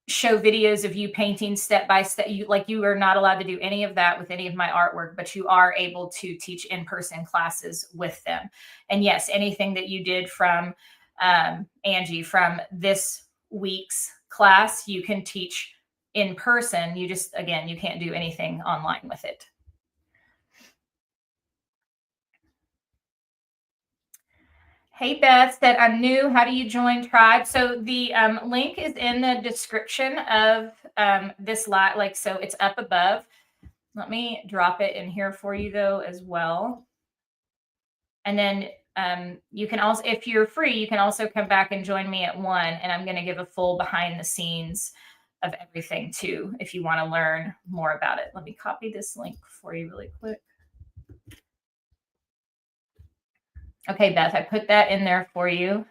show videos of you painting step by step. You are not allowed to do any of that with any of my artwork, but you are able to teach in-person classes with them. And yes, anything that you did from Angie, from this week's class, you can teach in person. You just, again, you can't do anything online with it. Hey, Beth said, I'm new. How do you join Tribe? So the link is in the description of this live, so it's up above. Let me drop it in here for you though as well. And then You can also, if you're free, you can also come back and join me at 1, and I'm going to give a full behind the scenes of everything too, if you want to learn more about it. Let me copy this link for you really quick. Okay, Beth, I put that in there for you.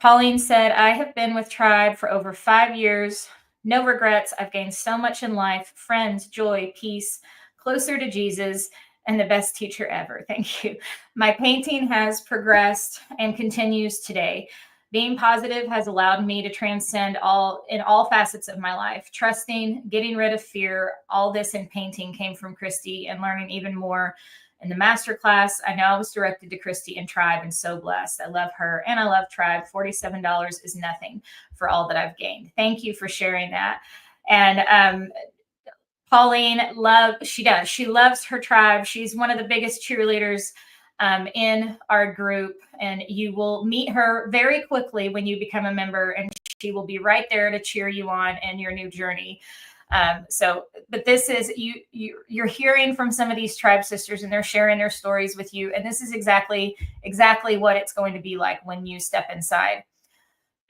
Pauline said, I have been with Tribe for over 5 years. No regrets. I've gained so much in life, friends, joy, peace, closer to Jesus, and the best teacher ever. Thank you. My painting has progressed and continues today. Being positive has allowed me to transcend all facets of my life. Trusting, getting rid of fear, all this in painting came from Christy, and learning even more in the masterclass. I know I was directed to Christy and Tribe, and so blessed. I love her and I love Tribe. $47 is nothing for all that I've gained. Thank you for sharing that. And Pauline, she loves her Tribe. She's one of the biggest cheerleaders in our group, and you will meet her very quickly when you become a member, and she will be right there to cheer you on in your new journey. But this is you're hearing from some of these Tribe sisters, and they're sharing their stories with you, and this is exactly what it's going to be like when you step inside.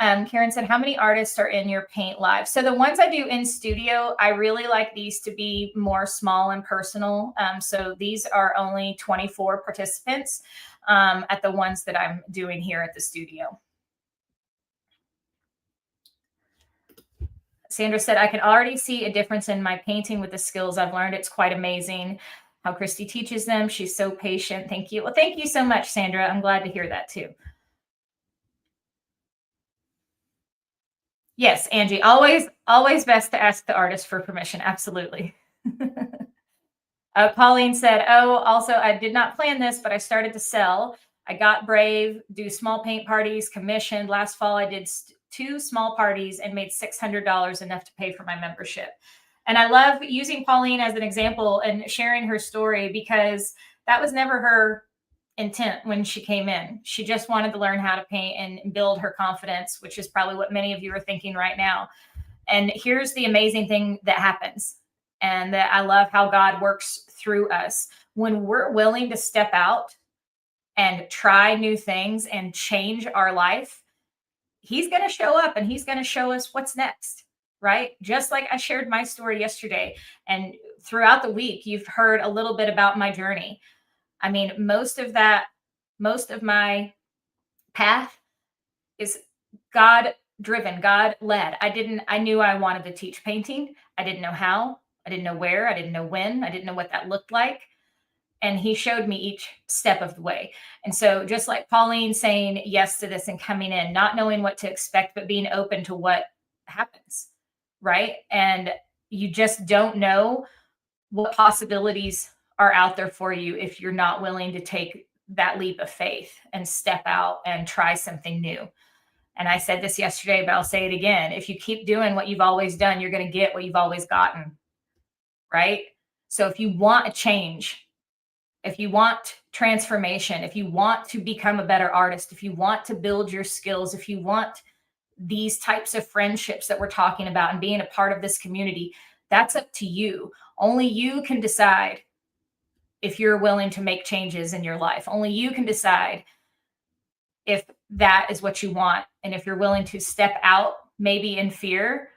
Karen said, how many artists are in your paint live? So the ones I do in studio, I really like these to be more small and personal. So these are only 24 participants at the ones that I'm doing here at the studio. Sandra said, I can already see a difference in my painting with the skills I've learned. It's quite amazing how Christy teaches them. She's so patient. Thank you. Well, thank you so much, Sandra. I'm glad to hear that too. Yes, Angie, always best to ask the artist for permission. Absolutely. Pauline said, oh, also, I did not plan this, but I started to sell. I got brave, do small paint parties, commissioned. Last fall, I did 2 small parties and made $600, enough to pay for my membership. And I love using Pauline as an example and sharing her story, because that was never her intent when she came in. She just wanted to learn how to paint and build her confidence, which is probably what many of you are thinking right now. And here's the amazing thing that happens, and that I love how God works through us. When we're willing to step out and try new things and change our life, he's going to show up and he's going to show us what's next, right? Just like I shared my story yesterday, and throughout the week, you've heard a little bit about my journey. I mean, most of my path is God driven, God led. I knew I wanted to teach painting. I didn't know how, I didn't know where, I didn't know when, I didn't know what that looked like. And he showed me each step of the way. And so just like Pauline saying yes to this and coming in, not knowing what to expect, but being open to what happens, right? And you just don't know what possibilities are out there for you if you're not willing to take that leap of faith and step out and try something new. And I said this yesterday, but I'll say it again. If you keep doing what you've always done, you're going to get what you've always gotten, right? So if you want a change, if you want transformation, if you want to become a better artist, if you want to build your skills, if you want these types of friendships that we're talking about and being a part of this community, that's up to you. Only you can decide if you're willing to make changes in your life. Only you can decide if that is what you want, and if you're willing to step out, maybe in fear.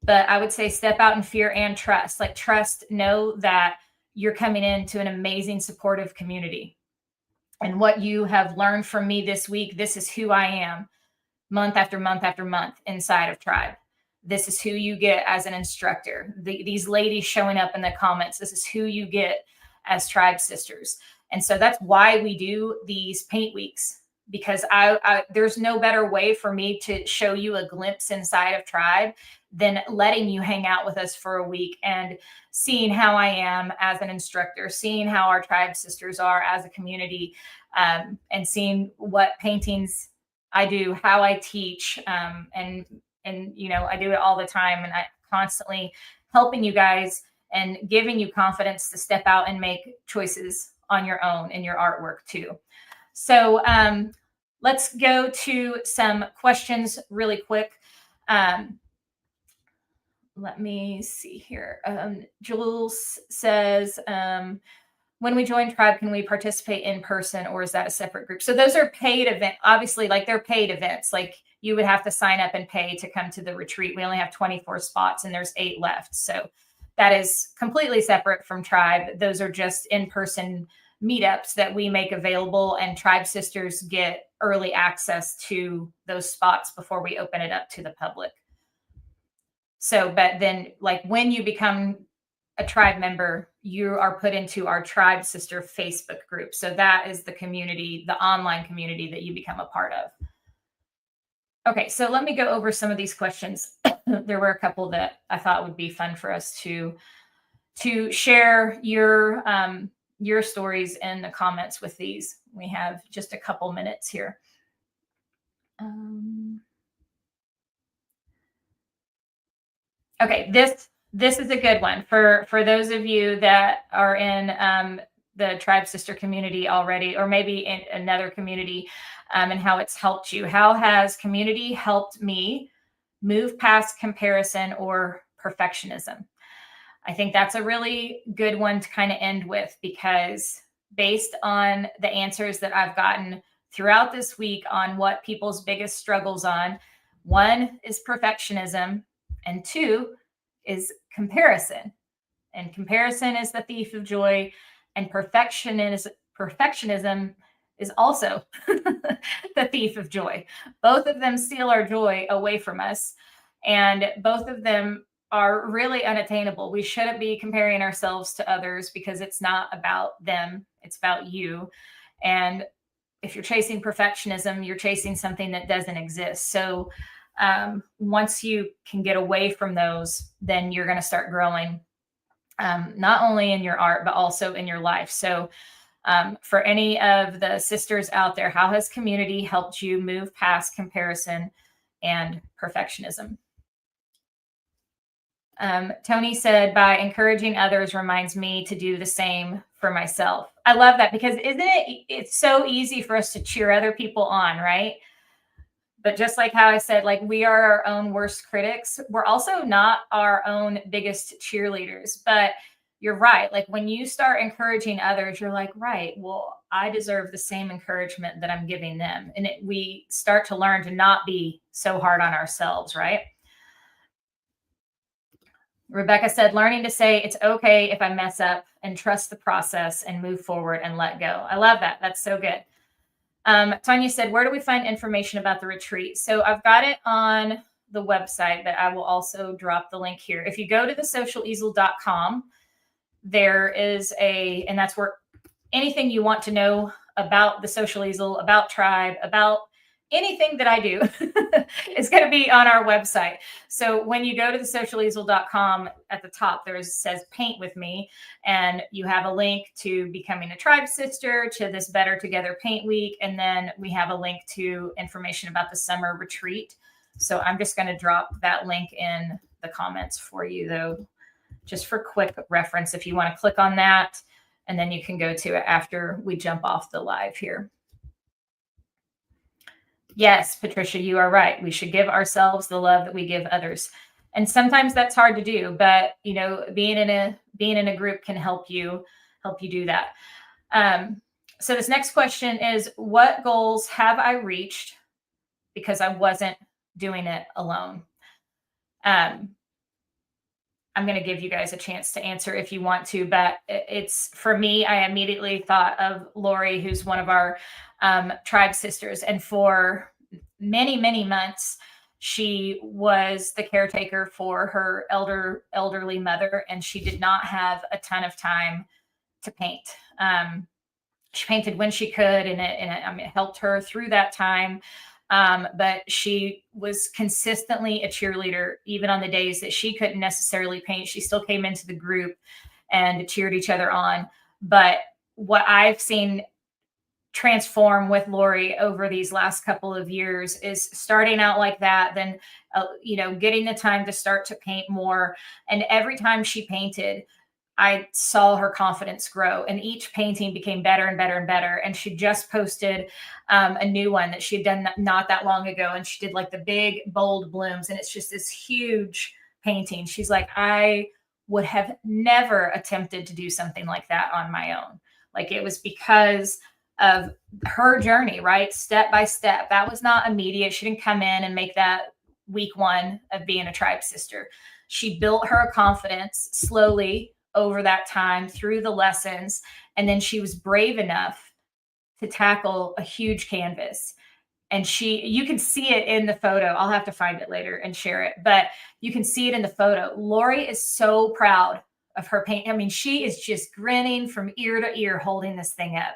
But I would say step out in fear and trust. Like, trust, know that you're coming into an amazing supportive community. And what you have learned from me this week, this is who I am month after month after month inside of Tribe. This is who you get as an instructor. These ladies showing up in the comments, this is who you get as Tribe sisters. And so that's why we do these paint weeks, because there's no better way for me to show you a glimpse inside of Tribe than letting you hang out with us for a week and seeing how I am as an instructor, seeing how our Tribe sisters are as a community, and seeing what paintings I do, how I teach, and you know, I do it all the time, and I constantly helping you guys and giving you confidence to step out and make choices on your own in your artwork too. So let's go to some questions really quick. Let me see here. Jules says, when we join Tribe, can we participate in person or is that a separate group? So those are paid event. Obviously, like they're paid events. Like you would have to sign up and pay to come to the retreat. We only have 24 spots and there's 8 left. So that is completely separate from Tribe. Those are just in-person meetups that we make available, and Tribe Sisters get early access to those spots before we open it up to the public. So, but then like when you become a Tribe member, you are put into our Tribe Sister Facebook group. So that is the community, the online community that you become a part of. Okay, so let me go over some of these questions. There were a couple that I thought would be fun for us to share your stories in the comments with these. We have just a couple minutes here. Okay, this is a good one for those of you that are in the Tribe Sister community already, or maybe in another community, and how it's helped you. How has community helped me move past comparison or perfectionism? I think that's a really good one to kind of end with, because based on the answers that I've gotten throughout this week on what people's biggest struggles on, one is perfectionism, and 2 is comparison. And comparison is the thief of joy, and perfectionism is also the thief of joy. Both of them steal our joy away from us, and both of them are really unattainable. We shouldn't be comparing ourselves to others because it's not about them, it's about you. And if you're chasing perfectionism, you're chasing something that doesn't exist. So once you can get away from those, then you're going to start growing, not only in your art, but also in your life. So for any of the sisters out there, how has community helped you move past comparison and perfectionism? Tony said, by encouraging others reminds me to do the same for myself. I love that, because it's so easy for us to cheer other people on, right? But just like how I said, like we are our own worst critics, we're also not our own biggest cheerleaders. But you're right. Like when you start encouraging others, you're like, right, well, I deserve the same encouragement that I'm giving them. And we start to learn to not be so hard on ourselves, right? Rebecca said, learning to say it's okay if I mess up and trust the process and move forward and let go. I love that. That's so good. Tanya said, where do we find information about the retreat? So I've got it on the website, but I will also drop the link here. If you go to thesocialeasel.com, there is and that's where anything you want to know about the Social Easel, about Tribe, about anything that I do is going to be on our website. So when you go to thesocialeasel.com, at the top, says paint with me, and you have a link to becoming a Tribe Sister, to this Better Together Paint Week. And then we have a link to information about the summer retreat. So I'm just going to drop that link in the comments for you, though, just for quick reference, if you want to click on that, and then you can go to it after we jump off the live here. Yes, Patricia, you are right. We should give ourselves the love that we give others. And sometimes that's hard to do, but being in a group can help you do that. So this next question is, what goals have I reached because I wasn't doing it alone? I'm going to give you guys a chance to answer if you want to, but it's, for me, I immediately thought of Lori, who's one of our Tribe Sisters. And for many, many months, she was the caretaker for her elderly mother, and she did not have a ton of time to paint. She painted when she could, and it helped her through that time. But she was consistently a cheerleader, even on the days that she couldn't necessarily paint. She still came into the group and cheered each other on. But what I've seen transform with Lori over these last couple of years is starting out like that, then, getting the time to start to paint more. And every time she painted, I saw her confidence grow, and each painting became better and better and better. And she just posted a new one that she had done not that long ago. And she did like the big, bold blooms. And it's just this huge painting. She's like, I would have never attempted to do something like that on my own. Like it was because of her journey, right? Step by step. That was not immediate. She didn't come in and make that week one of being a tribe sister. She built her confidence slowly over that time through the lessons. And then she was brave enough to tackle a huge canvas. And you can see it in the photo. I'll have to find it later and share it, but you can see it in the photo. Lori is so proud of her paint. I mean, she is just grinning from ear to ear holding this thing up.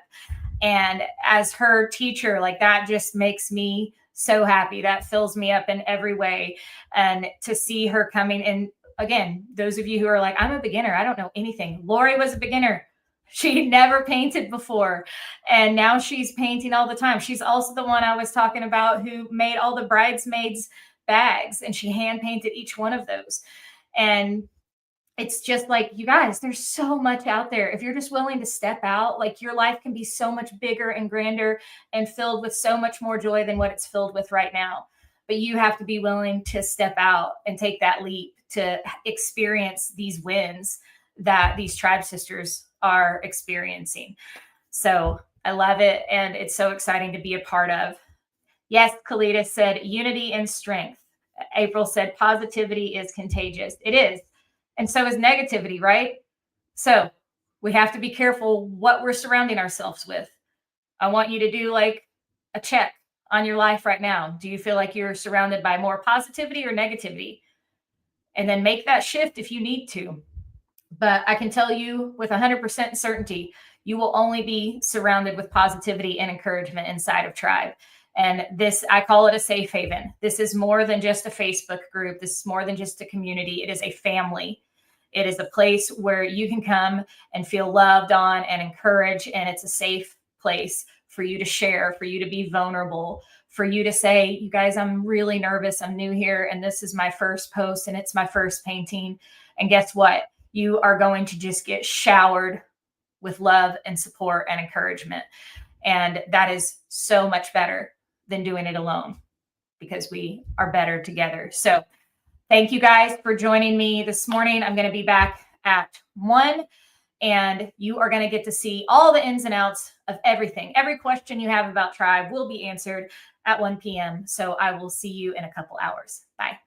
And as her teacher, like that just makes me so happy. That fills me up in every way. And to see her coming in, again, those of you who are like, I'm a beginner, I don't know anything. Lori was a beginner. She never painted before. And now she's painting all the time. She's also the one I was talking about who made all the bridesmaids' bags, and she hand painted each one of those. And it's just like, you guys, there's so much out there. If you're just willing to step out, like your life can be so much bigger and grander and filled with so much more joy than what it's filled with right now. But you have to be willing to step out and take that leap to experience these wins that these tribe sisters are experiencing. So I love it. And it's so exciting to be a part of. Yes, Kalita said unity and strength. April said positivity is contagious. It is. And so is negativity, right? So we have to be careful what we're surrounding ourselves with. I want you to do like a check on your life right now. Do you feel like you're surrounded by more positivity or negativity? And then make that shift if you need to. But I can tell you with 100% certainty, you will only be surrounded with positivity and encouragement inside of Tribe. And this, I call it a safe haven. This is more than just a Facebook group. This is more than just a community. It is a family. It is a place where you can come and feel loved on and encouraged. And it's a safe place for you to share, for you to be vulnerable, for you to say, you guys, I'm really nervous. I'm new here. And this is my first post and it's my first painting. And guess what? You are going to just get showered with love and support and encouragement. And that is so much better than doing it alone because we are better together. So thank you guys for joining me this morning. I'm going to be back at 1, and you are going to get to see all the ins and outs of everything. Every question you have about Tribe will be answered at 1 p.m. So I will see you in a couple hours. Bye.